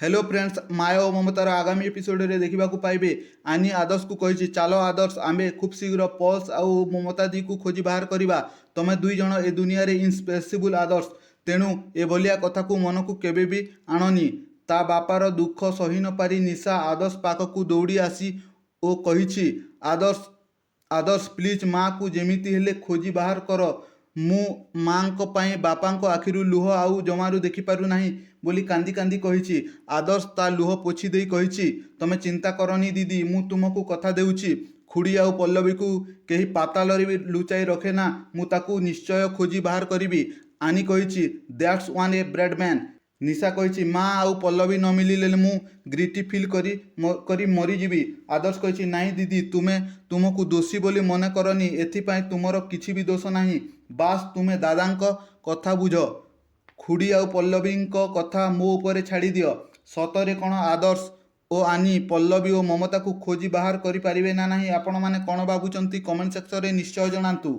Hello friends माया और ममतार आगामी episode रे देखा पाइबे आनी आदर्श को कही चलो आदर्श आमे खूब शीघ्र पल्स आउ ममता दी को खोजी बाहर करवा तुम दुई जन ए दुनिया रे इन्स्पेसिबल आदर्श तेणु एभलिया कथा को मन को केबे भी आणनी ता बापार दुख सही न पारी निशा आदर्श पाखक दौड़ी आसी ओ कही आदर्श आदर्श प्लीज माँ को जेमिति हेले खोजी बाहर कर मु माँ बापा आखिरु लुह आउ जमारू देखिपारु नाही बोली कांदी कांदी कही आदर्श ता लुह पोछि देई कही तमे चिंता करनी दीदी मु तुमको कथा देउछि खुड़ी आउ पल्लवी को कहीं पाताल भी लुचाई रखे ना मु ताकू निश्चय खोजी बाहर करी आनी कही दैट्स वन ए ब्रेडमैन निशा कही माँ आउ पल्लवी न मिलिले मु ग्रिटी फिल करी मरीजी आदर्श कही नाई दीदी तुमे तुमको दोषी बोली मन करनी एथिपाई तुमर किछि भी दोष नाही बास तुमे दादांक कथा बुझ खुड़ी आउ पल्लवी कथा मो उपरे छाड़ी दियो सतरे कौन आदर्श ओ आनी पल्लवी और ममता को खोजी बाहर करि पारिबे ना नाही आपण माने कौन भाबुचंती कमेंट सेक्शन रे निश्चय जणांतु।